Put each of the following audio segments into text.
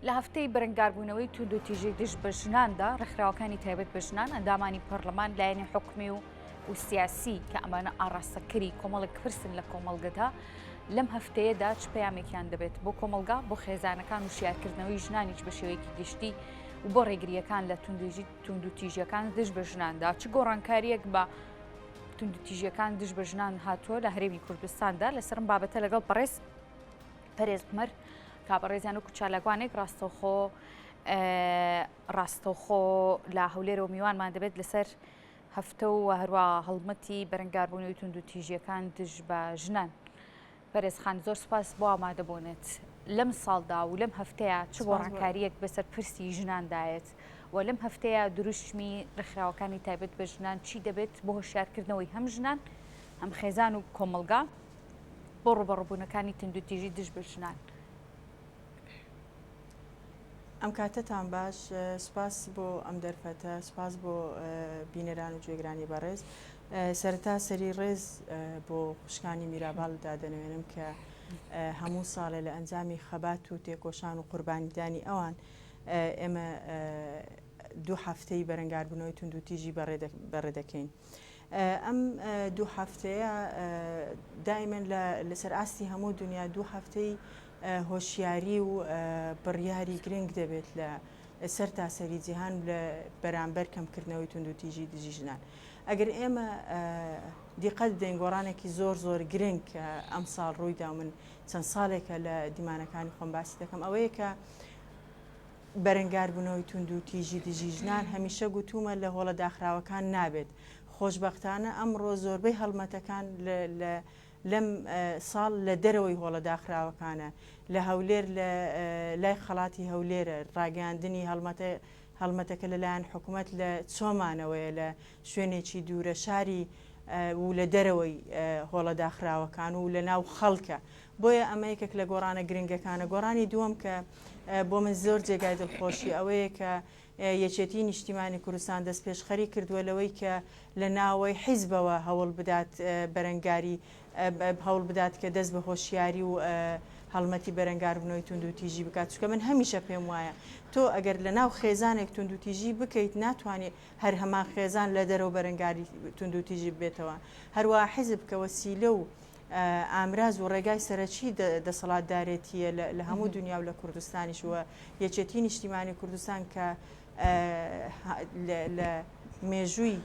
لە هەفتەی بەرەنگاربوونەوەی توند و تیژەی دژ بە ژناندا ڕێکخراوەکانی تایبەت بە ژنان ئەندامانی پەرلەمان لایەنی حکومی و سیاسی کە ئەمانە ئاڕاستەکەری کۆمەڵێک پرسن لە کۆمەڵگەدا لەم هەفتەیەدا چ پەیامێکیان دەبێت بۆ کۆمەلگا بۆ خێزانەکان و شیارکردنەوەی ژنانیش بە شێوەیەکی گشتی و بۆ ڕێگریەکان لە توند و تیژیەکان دژ بە ژناندا چ گۆڕانکاریەک بە توند و تیژیەکان دژ بە ژنان هاتووە لە هەرێمی کوردستاندا لەسەرم بابەتە لەگەڵ پەرێز قمەر کابڕێزیان و کوچالەگوانێک ڕاستەوخۆ لە هەولێرەوە میوانمان دەبێت لەسەر هەفتە و هەروە هەڵمەتی بەرەنگاربوونەوەی توند و تیژیەکان دژ بە ژنان. پەرێزخان زۆر سپاس بۆ ئامادەبوونێت لەم ساڵدا و لەم هەفتەیە چ گۆڕانکاریەک بەسەر پرسی ژناندایەت و لەم هەفتەیە دروشمی ڕێکخراوەکانی تایبەت بە ژنان چی دەبێت بۆ هۆشیارکردنەوەی هەم ژنان هەم خێزان و کۆمەلگا بۆ ڕوبەڕووبوونەکانی توند و تیژی دژ بە ژنان. ئەم کاتتان باش، سپاس بۆ ئەم دەرفەتە، سپاس بۆ بینەران و گوێگرانی بەڕێز. سەرتا سەری ڕێز بۆ خوشکانی میراباڵ دادەنوێنم کە هەموو ساڵێ لە ئەنجامی خەبات و تێکۆشان و قوربانیدانی ئەوان ئێمە دوو هەفتەی بەرەنگاربوونەوەی توند و تیژی بەڕێدەکەین. ئەم دوو هەفتەیە دایمەن لەسەر ئاستی هەموو دنیا دوو هەفتەی هۆشیاری و بڕیاری گرنگ دەبێت لە سەر تاسەری جیهان لە بەرامبەر کەمکردنەوەی توند و تیژی دژی ژنان. ئەگەر ئێمە دیقەت بدەین گۆڕانێکی زۆر گرنگ کە ئەم ساڵ ڕوویدا من چەند ساڵێکە لە دیمانەکانی خۆم باسی دەکەم ئەوەیە کە بەرەنگاربوونەوەی توند و تیژی دژی ژنان هەمیشە گوتومە لە هۆڵە داخراوەکان نابێت. خۆشبەختانە ئەمڕۆ زۆربەی هەڵمەتەکان لەم ساڵ لە دەرەوەی هۆڵە داخراوەکانە لە هەولێر لە لای خەڵاتی هەولێرە ڕاگەاندنی هەڵمەتەکە لەلایەن حکوومەت لە چۆمانەوەیە لە شوێنێکی دوورە شاری و لە دەرەوەی هۆڵە داخراوەکان و لە ناو خەڵکە. بۆیە ئەمە یەکێک لە گۆڕانە گرنگەکانە. گۆڕانی دووەم کە بۆ من زۆر جێگای دڵخۆشی ئەوەیە کە یەکێتی نیشتیمانی کوردستان دەست پێشخەری کردووە لەوەی کە لە ناوەی حیزبەوە هەوڵ بدات بەرەنگاری هەوڵ بدات کە دەست بە هۆشیاری و هەڵمەتی بەرەنگاربوونەوەی توند و تیژی بکات. چونکە من هەمیشە پێم وایە تۆ ئەگەر لە ناو خێزانێک توند و تیژی بکەیت ناتوانێت هەر هەمان خێزان لە دەرەوە بەرەنگاری توند و تیژی بێتەوە. هەروەها حیزب کە وەسیلە و ئامراز و ڕێگای سەرەکی دەسەڵاتدارێتیە لە هەموو دنیا و لە کوردستانیش وە یەکێتی نیشتیمانی کوردستان کە لە مێژووی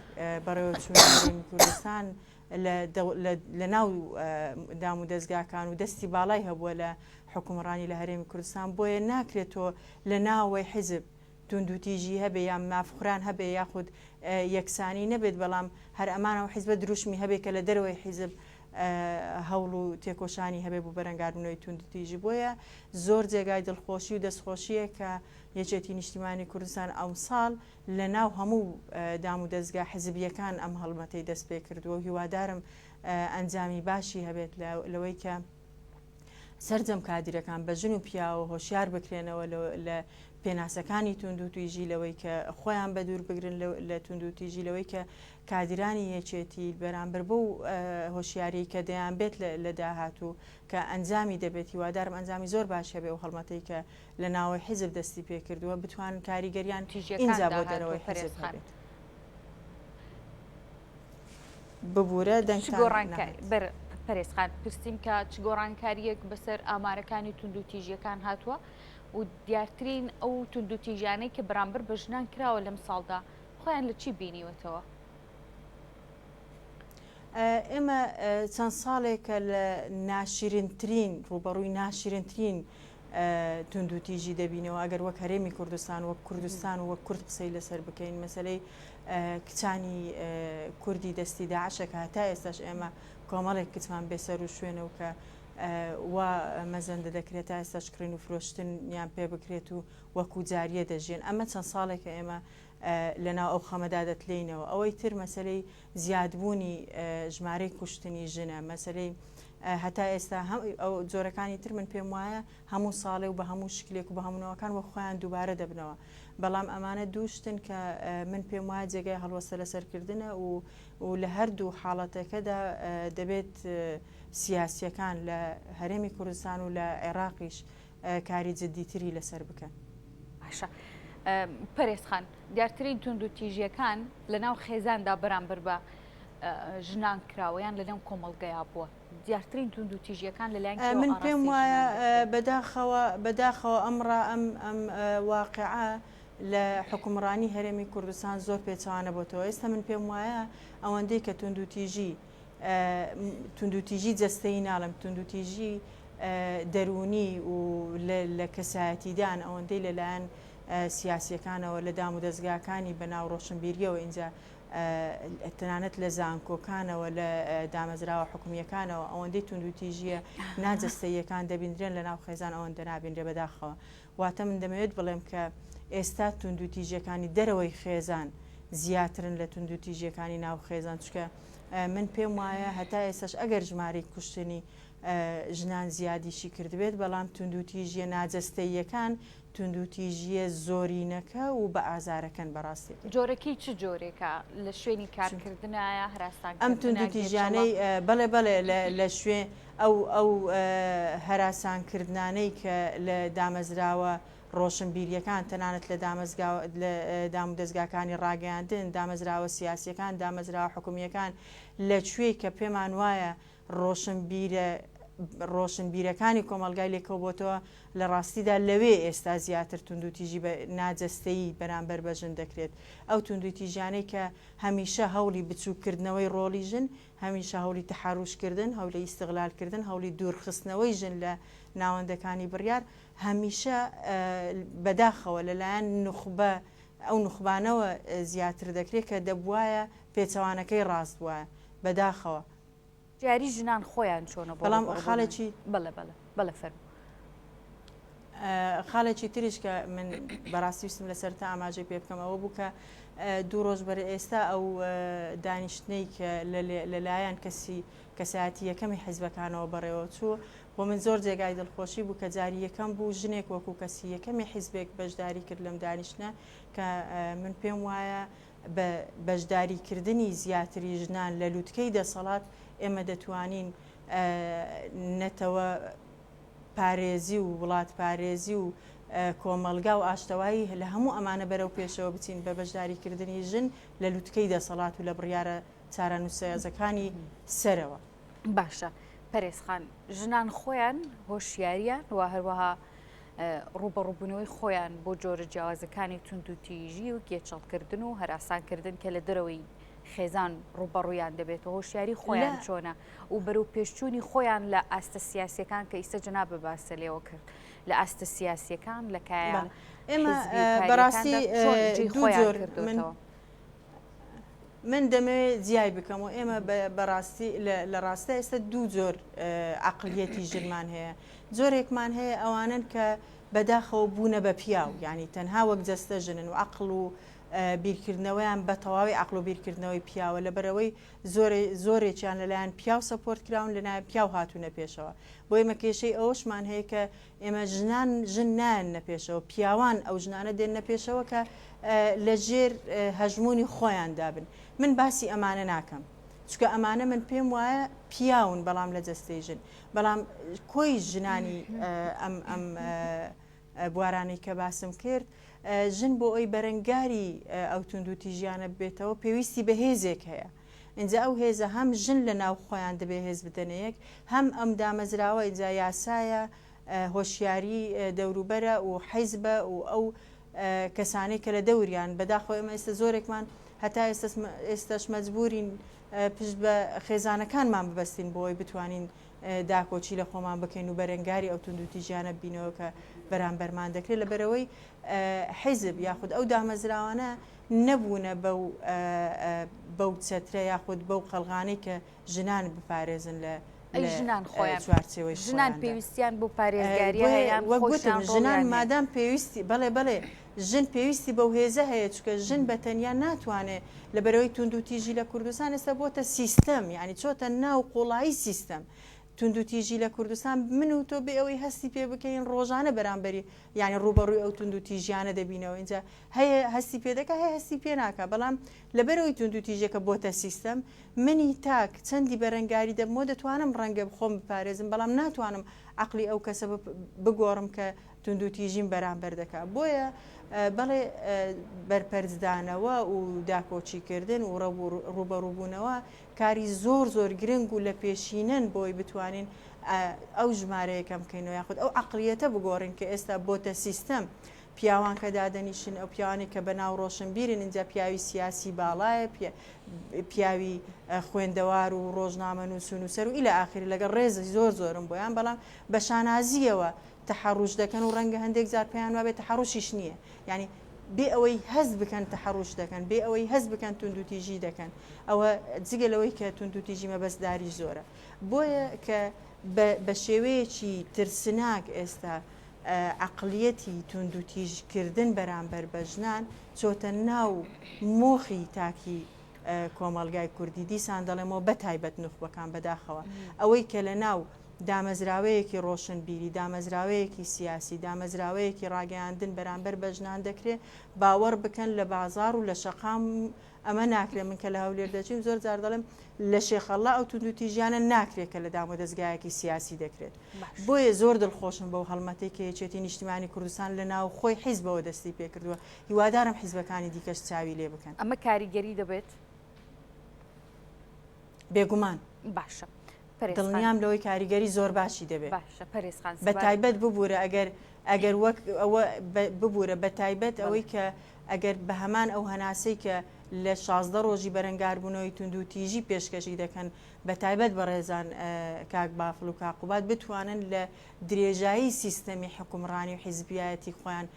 بەڕێوەچوونی کوردستان لە ناو دام و دەستگاکان و دەستی باڵای هەبووە لە حکومڕانی لە هەرێمی کوردستان. بۆیە ناکرێتەوە لە ناوەی حیزب توند و تیژی هەبێ یان مافخوران هەبێ یاخود یەکسانی نەبێت، بەڵام هەر ئەمانەوە حیزبە دروشمی هەبێ کە لە دەرەوەی حیزب هەوڵ و تێکۆشانی هەبێ بۆ بەرەنگاربوونەوەی توند و تیژی. بۆیە زۆر جێگای دڵخۆشی و دەستخۆشیە کە یەکێتی نیشتیمانی کوردستان ئەم ساڵ لە ناو هەموو دام و دەستگا حزبیەکان ئەم هەڵمەتەی دەست پێ کردووە و هیوادارم ئەنجامی باشی هەبێت لەوەی کە سەرجەم کادیرەکان بە ژن و پیاوە هۆشیار بکرێنەوە لە پێناسەکانی توند و تیژی، لەوەی کە خۆیان بە دوور بگرن لە توند و تیژی، لەوەی کە کادیرانی یەکێتی بەرامبەر بۆ هۆشیاری کە دەیان بێت لە داهاتوو کە ئەنجامی دەبێت. هیوادارم ئەنجامی زۆر باش هەبێ و هەڵمەتەی کە لە ناوەی حیزب دەستی پێ کردووە بتوانن کاریگەریان ئینجا بۆ دەرەوەی حیزب هەبێت. ببوورە دەنگ پەرێزخان پرسییم کە چ گۆڕانکاریەک بەسەر ئامارەکانی توند و تیژیەکان هاتووە و دیارترین ئەو توند و تیژانەی کە بەرامبەر بە ژنان کراوە لەم ساڵدا خۆیان لە چی بینیوەتەوە؟ ئێمە چەند ساڵێکە لە ناشرینترین ڕوبەڕووی ناشرینترین توند و تیژی دەبینەوە. ئەگەر وەک هەرێمی کوردستان وەک کوردستان و وەک کورد قسەی لەسەر بکەین مەسەلەی کچانی کوردی دەستی داعشەکە هەتا ئێستاش ئێمە کۆمەڵێک کچمان بێسەر و شوێنە و کە وا مەزەندە دەکرێت تا ئێستاش کڕین و فرۆشتن یان پێ بکرێت و وەکو جاریە دەژێن. ئەمە چەند ساڵێکە ئێمە لەناو ئەو خەمەدا دەتلێنەوە. ئەوەی تر مەسەلەی زیادبوونی ژمارەی کوشتنی ژنە، مەسەلەی هەتا ئێستا ئەو جۆرەکانی تر من پێم وایە هەموو ساڵێ و بە هەموو شکلێک و بە هەمونەوەکان وە خۆیان دووبارە دەبنەوە. بەڵام ئەمانە دووشتن کە من پێم وایە جێگای هەڵوەستە لەسەرکردنە و لە هەردوو حاڵەتەکەدا دەبێت سیاسیەکان لە هەرێمی کوردستان و لە عێراقیش کاری جددیتری لەسەر بکەن. باشە پەرێزخان دیارترین تونند و تیژیەکان لە ناو خێزاندا بەرامبەر بە ژنان کراوەیان لە ناو کۆمەڵگەیا بووە دیارترین تونند و تیژیەکان لەلایەن من پێم وایە بەداخەوە ئەمڕە ئەم واقعە لە حکومڕانی هەرێمی کوردستان زۆر پێچوانە بۆتەوە ئێستا من پێم وایە ئەوەندەی کە تونند و تیژی جەستەی ناڵم تونند و تیژی دەرونی و لە کەسایەتیدان ئەوەندەی لەلایەن سیاسیەکانەوە لە دام و دەستگاکانی بەناو ڕۆشنبیریەوە اینجا تەنانەت لە زانکۆکانەوە لە دامەزراوە حکومیەکانەوە ئەوەندەی تونند و تیژیە ناجەستەیەکان دەبیندرێن لە ناو خێزان ئەوەندە نابیندرێ بەداخەوە واتە من دەمەوێت بڵێم کە ئێستا تونند و تیژیەکانی دەرەوەی خێزان زیاترن لە تونند و تیژیەکانی ناو خێزان چکە من پێم وایە هەتا ئێستاش ئەگەر ژمارەی کوشتنی ژنان زیادیشی کردبێت بەڵام تونند و تیژیە ناجەستەییەکان تونند و تیژیە زۆرینەکە و بە ئازارەکەن بەڕاستی جۆرەکەی چ جۆرێکە لە شوێنی کارکردنایە هەراستان ئەم تونند و تیژیانەی بەڵێ لە شوێن ئەو هەراسانکردانەی کە لە دامەزراوە ڕۆشنبیریەکان تەنانەت لە دام و دەستگاکانی ڕاگەیاندن دامەزراوە سیاسیەکان دامەزراوە حکومیەکان لەکوێی کە پێمان وایە ڕۆشنبیرەکانی کۆمەلگای لێکەوتبووتەوە لە ڕاستیدا لەوێ ئێستا زیاتر تونند و تیژی ناجەستەیی بەرامبەر بە ژن دەکرێت ئەو تونند و تیژانەی کە هەمیشە هەوڵی بچووکردنەوەی ڕۆڵی ژن هەمیشە هەوڵی تەحاروشکردن هەوڵی ئیستیغلالکردن هەوڵی دوورخستنەوەی ژن لە ناوەندەکانی بڕیار هەمیشە بەداخەوە لەلایەن نوخبە ئەو نوخبانەوە زیاتر دەکرێت کە دەبوایە پێچەوانەکەی ڕاست وایە بەداخەوە جاری ژنان خۆیان چۆنە بەڵام خاڵێکی بەڵێ فەرمو خاڵێکی تریش کە من بەڕاستی ویستم لەسەر تا ئاماژەی پێ بکەمەوە بوو کە دوو ڕۆژ بەر ئێستا ئەو دانیشتنەی کە لەلایەن کەسایەتی یەکەمی حیزبەکانەوە بەڕێوە چوو بۆ من زۆر جێگای دڵخۆشی بوو کە جاری یەکەم بوو ژنێک وەکو کەسی یەکەمی حیزبێک بەشداری کرد لەم دانیشتنە کە من پێم وایە بە بەشداریکردنی زیاتری ژنان لە لووتکەی دەسەڵات ئێمە دەتوانین نەتەوە پارێزی و وڵات پارێزی و کۆمەلگا و ئاشتەوایی لە هەموو ئەمانە بەرەو پێشەوە بچین بە بەشداریکردنی ژن لە لووتکەی دەسەڵات و لە بڕیارە چارەنووسەیەزەکانی سەرەوە باشە پەرێزخان ژنان خۆیان هۆشیاریان و هەروەها ڕوبەڕووبوونەوەی خۆیان بۆ جۆرە جیاوازەکانی تونند و تیژی و گێچەڵکردن و هەراسانکردن کە لە دەرەوەی خێزان ڕوبەڕوویان دەبێتەوە هۆشیاری خۆیان چۆنە و بەرەو پێشچوونی خۆیان لە ئاستە سیاسیەکان کە ئیستا جەناب بەباسە لێەوە کرد لە ئاستە سیاسیەکان لە کایە ئێمە بەڕاستی دوو جۆر من دەمەوێت جیای بکەم و ئێمە بەڕاستی لە ڕاستە ئێستا دوو جۆر عەقڵیەتی ژنمان هەیە جۆرێکمان هەیە ئەوانن کە بەداخەوە بوونە بە پیاو یعنی تەنها وەک جەستە ژنن و عەقڵ و بیرکردنەوەیان بە تەواوی عەقڵ و بیرکردنەوەی پیاوە لەبەرەوەی زۆرێکیان لەلایەن پیاو سەپۆرت کراون لەلایەن پیاو هاتوونە پێشەوە بۆ ئێمە کێشەی ئەوەشمان هەیە کە ئێمە ژن نایەن نەپێشەوە پیاوان ئەو ژنانە دێن نەپێشەوە کە لە ژێر هەژمونی خۆیان دابن من باسی ئەمانە ناکەم چکە ئەمانە من پێم وایە پیاون بەڵام لە جەستەی ژن بەڵام کۆی ژنانی ئەم بوارانەی کە باسم کرد ژن بۆ ئەوی بەرەنگاری ئەو تونند و تیژیانە بێتەوە پێویستی بە هێزێک هەیە اینجا ئەو هێزە هەم ژن لە ناو خۆیان دەبێ هێز بدەنەیەک هەم ئەم دامەزراوە ئینجا یاسایە هۆشیاری دەوروبەرە و حیزبە و ئەو کەسانەی کە لە دەوریان بەداخەوە ئێمە ئێستا زۆرێکمان هەتا ئێستاش مەجبورین پشت بە خێزانەکانمان ببەستین بۆی بتوانین داکۆچی لە خۆمان بکەین و بەرەنگاری ئەو تونند و تیژیانە بینەوە کە بەرامبەرمان دەکرێت لەبەرەوەی حیزب یاخود ئەو دامەزراوانە نەبوونە بەو چەترە یاخود بەو قەڵغانەی کە ژنان بپارێزن لە ژنان خۆیان چوارچێوەی ژنان پێویستیان بۆ پارێزگاری هەیە وەگوتم ژنان مادام پێویستی بەڵێ ژن پێویستی بەو هێزە هەیە چکە ژن بەتەنیا ناتوانێت لەبەرەوەی تونند و تیژی لە کوردستان ئێستا بۆتە سیستەم یعنی چۆتە ناو قوڵایی سیستەم تونند و تیژی لە کوردستان من و تۆ بێ ئەوەی هەستی پێ بکەین ڕۆژانە بەرامبەری یعنی ڕوبەڕووی ئەو تونند و تیژیانە دەبینەوە اینجا هەیە هەستی پێ دەکە هەیە هەستی پێ ناکە بەڵام لەبەرەوەی تونند و تیژەکە بۆتە سیستەم منی تاک چەندی بەرەنگاری دەبمەوە دەتوانم ڕەنگە بخۆم بپارێزم بەڵام ناتوانم عەقلی ئەو کەسە بگۆڕم کە توندوتیژیم بەرامبەر دەکات بۆیە بەڵێ بەرپەرزدانەوە و داکۆچیکردن و ڕوبەڕووبوونەوە کاری زۆر گرنگ و لە پێشینەن بۆی بتوانین ئەو ژمارەیەکەم بکەینەوە یاخود ئەو عقلیەتە بگۆڕین کە ئێستا بۆتە سیستەم پیاوان کە دادەنیشن ئەو پیاوانی کە بەناو ڕۆشنبیرن اینجا پیاوی سیاسی باڵایە پیاوی خوێندەوار و ڕۆژنامە نووس و نووسەر و ئیلە ئاخری لەگەڵ ڕێزی زۆرم بۆیان بەڵام بە شانازیەوە تەحەڕوش دەکەن و ڕەنگە هەندێک جار پێیان وابێت تەحەڕوشیش نییە یعنی بێ ئەوەی هەست بکەن تەحەڕوش دەکەن بێ ئەوەی هەست بکەن توندوتیژی دەکەن ئەوە جگەلەوەی کە توندوتیژی مەبەستداری زۆرە بۆیە کە بە شێوەیەکی ترسناک ئێستا عقلیەتی توندوتیژکردن بەرامبەر بە ژنان چۆتە ناو مۆخی تاکی کۆمەلگای کوردی دیسان دەڵێمەوە بەتایبەت نوخبەکان بەداخەوە ئەوەی کە لە ناو دامەزراوەیەکی ڕۆشنبیری دامەزراوەیەکی سیاسی دامەزراوەیەکی ڕاگەیاندن بەرامبەر بە ژنان دەکرێت باوەڕ بکەن لە بازار و لە شەقام ئەمە ناکرێت من کە لە هەولێر دەچین زۆر جار دەڵێم لە شێخەڵا ئەو توندوتیژیانە ناکرێت کە لە دام و دەستگایەکی سیاسی دەکرێت بۆیە زۆر دڵخۆشم بەو هەڵمەتێک کە یەکێتی نیشتیمانی کوردستان لە ناو خۆی حیزبەوە دەستی پێکردووە هیوادارم حیزبەکانی دیکەش چاوی لێ بکەن ئەمە کاریگەری دەبێت بێگومان باشە دڵنیام لەوەی کاریگەری زۆر باشی دەبێت بە تایبەت ببوورە ئەگەر وەک ئەوە ببوورە بە تایبەت ئەوەی کە ئەگەر بە هەمان ئەو هەناسەی کە لە 16 ڕۆژی بەرەنگاربوونەوەی توندوتیژی پێشکەشی دەکەن بە تایبەت بە ڕێزان کاک بافڵ و کاقوبات بتوانن لە درێژایی سیستەمی حکومڕانی و حیزبیایەتی خۆیان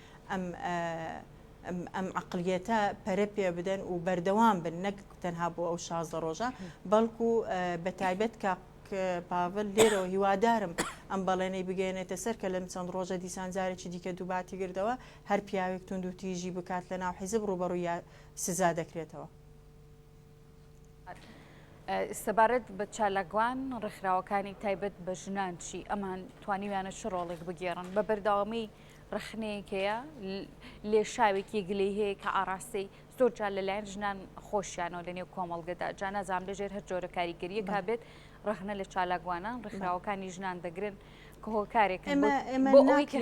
ئەم عقلیەتە پەرە پێ بدەن و بەردەوام بن نەک تەنها بۆ ئەو 16 ڕۆژە بەڵکو بە تایبەت پاڤل لێرەوە هیوادارم ئەم بەڵێنەی بگەێنێتە سەر کە لەم چەند ڕۆژە دیسانجارێکی دیکە دووباتی گردەوە هەر پیاوێک توندوتیژی بکات لە ناو حیزب ڕوبەڕووی سزا دەکرێتەوە. سەبارەت بە چالاکوان ڕێکخراوەکانی تایبەت بە ژنان چی ئەمان توانیویانە چ ڕۆڵێک بگێڕن بە بەردەوامی ڕخنەیەکەیە لێشاوێکی گلەی هەیە کە ئاراستەی زۆر جار لەلایەن ژنان خۆشیانەوە لە نێو کۆمەڵگەدا جا نازانم لەژێر هەر جۆرە کاریگەریە کابێت ڕخنە لە چالاکوانان ڕێکخراوەکانی ژنان دەگرن کە هۆکارێکن بۆ ئەوەی کە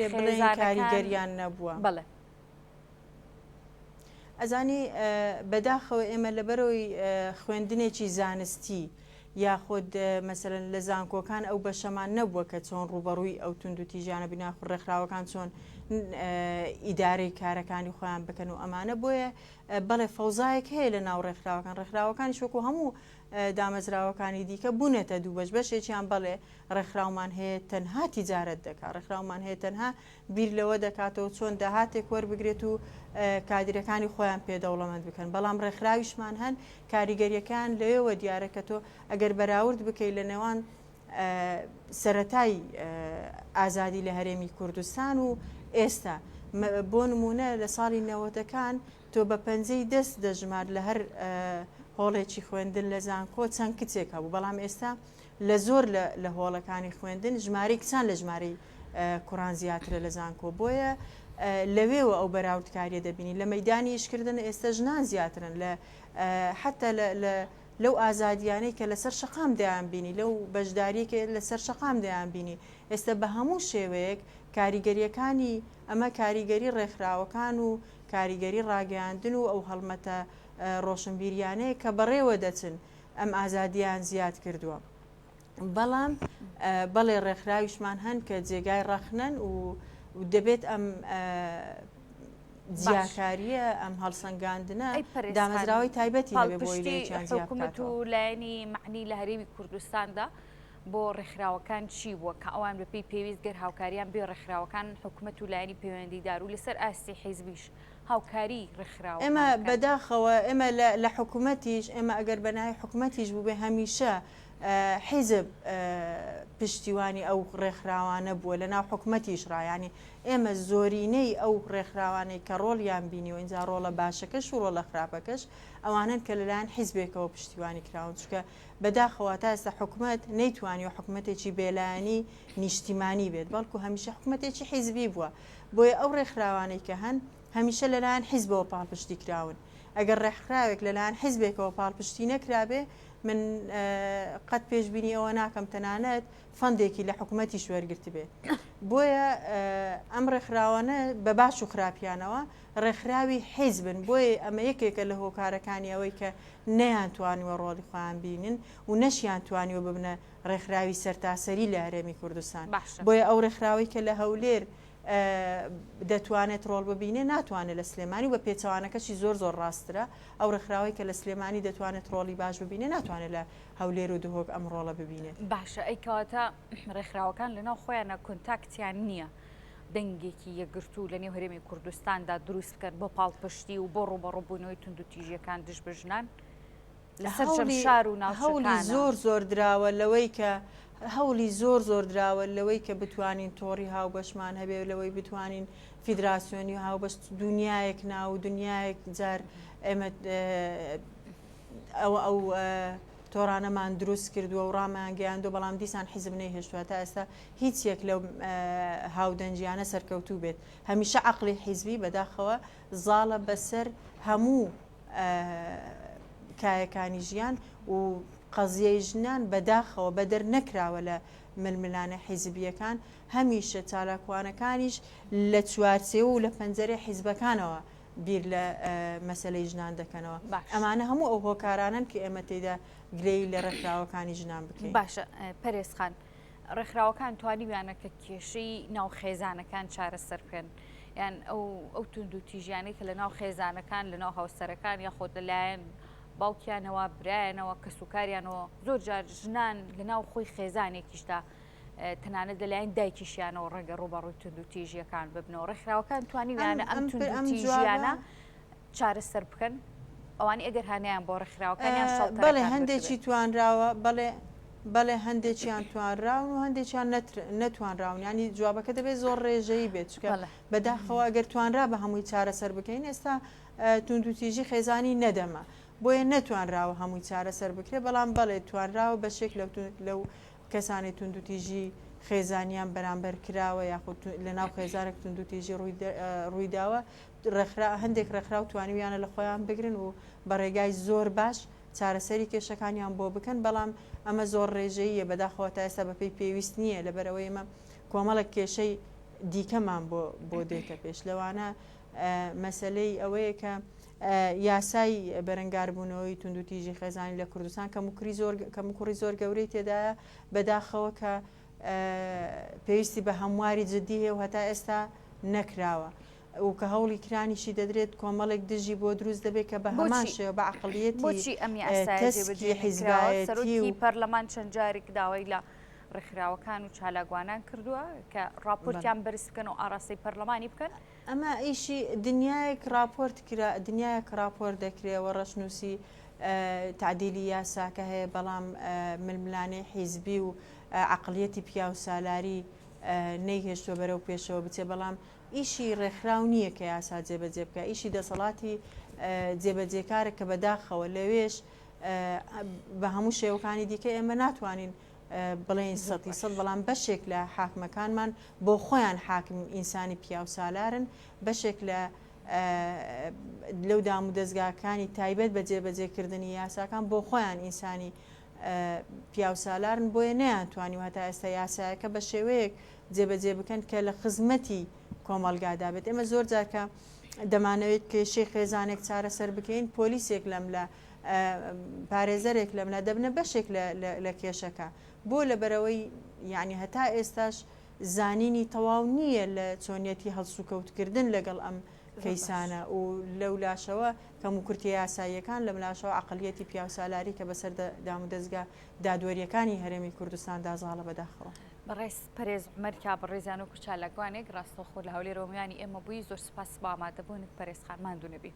کاریگەریان نەبووە بەڵێ ئەزانی بەداخەوە ئێمە لەبەرەوەی خوێندنێکی زانستی یاخود مەسەرەن لە زانکۆکان ئەو بەشەمان نەبووە کە چۆن ڕوبەڕووی ئەو توندوتیژیانە بیناخ ڕێکخراوەکان چۆن ئیدارەی کارەکانی خۆیان بکەن و ئەمانە بۆیە بەڵێ فەوزایەک هەیە لە ناو ڕێکخراوەکانی شوکو هەموو دامەزراوەکانی دیکە بوونێتە دوو بەش بەشێکیان بەڵێ ڕێکخراومان هەیە تەنها تیجارەت دەکات ڕێکخراومان هەیە تەنها بیر لەوە دەکاتەوە چۆن داهاتێک وەربگرێت و کادرەکانی خۆیان پێدەوڵەمەند بکەن بەڵام ڕێکخراویشمان هەن کاریگەریەکان لەوێوە دیارەکە تۆ ئەگەر بەراورد بکەیت لە نێوان سەرەتای ئازادی لە هەرێمی کوردستان و ئێستا بۆ نمونە لە ساڵی نەوەتەکان تۆ بە پەنجەی دەست دەژمار لە هەر هۆڵێکی خوێندن لە زانکۆ چەند کچێکە بوو بەڵام ئێستا لە زۆر لە هۆڵەکانی خوێندن ژمارەی کچان لە ژمارەی کوڕان زیاترە لە زانکۆ بۆیە لەوێوە ئەو بەراوردکاریە دەبینی لە مەیدانی ئیشکردن ئێستا ژنان زیاترن حتا لەو ئازادیانەی کە لەسەر شەقام دەیان بینی لەو بەشداریکە لەسەر شەقام دەیان بینی ئێستا بە هەموو شێوەیەک کاریگەریەکانی ئەمە کاریگەری ڕێکخراوەکان و کاریگەری ڕاگەیاندن و ئەو هەڵمەتە ڕۆشنبیریانەیە کە بەڕێوە دەچن ئەم ئازادیان زیاد کردووە بەڵام بەڵێ ڕێکخراویشمان هەن کە جێگای ڕەخنەن و دەبێت ئەم جیاکاریە ئەم هەڵسەنگاندنە دامەزراوەی تایبەتی حکوومەت و لایەنی معنی لە هەرێمی کوردستاندا بۆ ڕێکخراوەکان چی بووە کە ئەوان بەپێی پێویست گەر هاوکاریان بێ ڕێکخراوەکان حکوومەت و لایەنی پەیوەندیدار و لەسەر ئاستی حیزبیش هاوکاری ڕێکخراوە ئێمە بەداخەوە ئێمە لە حکوومەتیش ئێمە ئەگەر بەنای حکوومەتیش بوو بێ هەمیشە حیزب پشتیوانی ئەو ڕێکخراوانە بووە لە ناو حکوومەتیش ڕایانی ئێمە زۆرینەی ئەو ڕێکخراوانەی کە ڕۆڵیان بینی و ئینجا ڕۆڵە باشەکەش و ڕۆڵە خراپەکەش ئەوانن کە لەلایەن حیزبێکەوە پشتیوانی کراون چکە بەداخەوە تا ئێستا حکوومەت نەیتوانی و حکوومەتێکی بێلایەنی نیشتیمانی بێت بەڵکو هەمیشە حکوومەتێکی حیزبی بووە بۆیە ئەو ڕێکخراوانەی کە هەن هەمیشە لەلایەن حیزبەوە پاڵپشتی کراون ئەگەر ڕێکخراوێک لەلایەن حیزبێکەوە پاڵپشتی نەکرابێ من قەت پێشببینی ئەوە ناکەم تەنانەت فەندێکی لە حکوومەتی شوێرگرت بێت بۆیە ئەم ڕێکخراوانە بە باش و خراپیانەوە ڕێکخراوی حیزبن بۆیە ئەمە یەکێکە لە هۆکارەکانی ئەوەی کە نەیانتوانیوە ڕۆڵی خۆیان بینن و نەشیان توانیوە ببنە ڕێکخراوی سەرتاسەری لە هەرێمی کوردستان بۆیە ئەو ڕێکخراوی کە لە هەولێر دەتوانێت ڕۆڵ ببینێ ناتوانێت لە سلێمانی و بە پێچەوانەکەشی زۆر ڕاسترە ئەو ڕێکخراوی کە لە سلێمانی دەتوانێت ڕۆڵی باش ببینێ ناتوانێت لە هەولێر و دهۆک ئەم ڕۆڵە ببینێت باشە ئەیکەواتە ڕێکخراوەکان لەناو خۆیانە کۆنتاکتیان نییە دەنگێکی یەکگرتو لە نێو هەرێمی کوردستاندا دروست بکەن بۆ پاڵپشتی و بۆ ڕوبەڕووبوونەوەی تونند و تیژیەکان دژ بژنان لەسەر شار و هەولی زۆر دراوە لەوەی کە هەولی زۆر دراوە لەوەی کە بتوانین تۆڕی هاوبەشمان هەبێ لەوەی بتوانین فیدراسیۆنی هاوبەش دنیایەک ناو دنیایەک جار ئێمە ئەو تۆڕانەمان دروست کردووە و ڕامان گەیاندۆ بەڵام دیسان حیزب نەیهێشتووە تا ئێستا هیچ یەک لەو هاودەنجیانە سەرکەوتوو بێت هەمیشە عەقڵی حیزبی بەداخەوە زاڵە بەسەر هەموو کایەکانی ژیان و قەزیەی ژنان بەداخەوە بەدەر نەکراوە لە ململانە حیزبیەکان هەمیشە چالاکوانەکانیش لە چوارچێ و لە پەنجەرە حیزبەکانەوە بیر لە مەسلەی ژنان دەکەنەوە ئەمانە هەموو ئەو هۆکارانن کە ئێمە تێدا گرەی لە ڕێکخراوەکانی ژنان بکەین. باشە پەرێزخان ڕێکخراوەکان توانیویانە کە کێشەی ناو خێزانەکان چارەسەر بکەن یان ئەو تونند و تیژیانەی کە لە ناو خێزانەکان لە ناو هاوسەرەکان یاخۆ لەلایەن باوکیانەوە برایەنەوە کە سوکاریانەوە زۆر جار ژنان لە ناو خۆی خێزانێکیشدا تەنانەت لەلایەن دایکیشیانەوە ڕێگە ڕوبەڕووی تونند و تیژیەکان ببنەوە ڕێکخراوەکان توانیویانە ئەم تونند و تیژیانە چارەسەر بکەن ئەوانی ئەگەر هانیان بۆ ڕێکخراوەکانیان بەڵێ هەندێکی توانراوە بەڵێ هەندێکیان توانراون و هەندێکیان نەتوانراون ینی جوابەکە دەبێت زۆر ڕێژەیی بێت چکە بەداخەوە ئەگەر توانرا بە هەمووی چارەسەر بکەین ئێستا تونند و تیژی خێزانی نەدەمە بۆیە نەتوانراوە هەمووی چارەسەر بکرێ بەڵام بەڵێ توانراوە بەشێک لەو کەسانی تونند و تیژی خێزانیان بەرامبەر کراوە یاخود لە ناو خێزانێک تونند و تیژی ڕوویداوە هەندێک ڕێکخراو توانیویانە لە خۆیان بگرن و بە ڕێگای زۆر باش چارەسەری کێشەکانیان بۆ بکەن بەڵام ئەمە زۆر ڕێژەیە بەداخەوە تا ئێستا بەپێی پێویست نییە لەبەرەوەی ئمە کۆمەڵک کێشەی دیکەمان بۆ دێتە پێش لەوانە مەسلەی ئەوەیە کە یاسای بەرەنگاربوونەوەی تونند و تیژی خێزانی لە کوردستان کەموکوڕی زۆر گەورەی تێدایە بەداخەوە کە پێویستی بە هەمواری جددی هەیە و هەتا ئێستا نەکراوە و کە هەوڵی کرانیشی دەدرێت کۆمەڵێک دژی بۆ دروست دەبێت کە بە هەمان شێوە بە عەقڵیەتی تەسکی حیزبایەتی پەرلەمان چەند جارێک داوای لە ڕێکخراوەکان و چالاگوانان کردووە کە راپۆرتیان بەرز بکەن و ئاڕاستەی پەرلەمانی بکەن ئەمە ئیشی دنیایەک راپۆرت کرا دنیایەک راپۆرت دەکرێەوە ڕەشنووسی تعدیلی یاساکە هەیە بەڵام ململانەی حیزبی و عەقڵیەتی پیا و سالاری نەیهێشتووە بەرەو پێشەوە بچێ بەڵام ئیشی ڕێکخراو نییە کە یاسا جێبەجێ بکە ئیشی دەسەڵاتی جێبەجێکارە کە بەداخەوە لەوێش بە هەموو شێوەکانی دیکە ئێمە ناتوانین بڵێن 100% بەڵام بەشێک لە حاکمەکانمان بۆ خۆیان حاکم ئینسانی پیا و سالارن بەشێک لەو دام و دەستگاکانی تایبەت بە جێبەجێکردنی یاساکان بۆ خۆیان ئینسانی پیا و سالارن بۆیە نەیانتوانی و هەتا ئێستا یاسایەکە بە شێوەیەک جێبەجێ بکەن کە لە خزمەتی کۆمەلگادا بێت ئێمە زۆر جارکە دەمانەوێت کێشەی خێزانێک چارەسەر بکەین پۆلیسێک لەم لە پارێزەرێک لەم لە دەبنە بەشێک لە کێشەکە بۆ لەبەرەوەی یعنی هەتا ئێستاش زانینی تەواو نییە لە چۆنیەتی هەڵسوکەوتکردن لەگەڵ ئەم کەیسانە و لەو لاشەوە کەم و کورتی یاساییەکان لەم لاشەوە عەقڵیەتی پیا و سالاری کە بەسەر دام و دەستگا دادوەریەکانی هەرێمی کوردستان دازاڵە بەداخەوە. بەڕێز پەرێز عومەر بەڕێزان و کوچالاگوانێک ڕاستەوخۆ لە هەولێرەوە میوانی ئێمە بووی زۆر سوپاس بە ئامادەبوونت پەرێزخان ماندوو نەبی.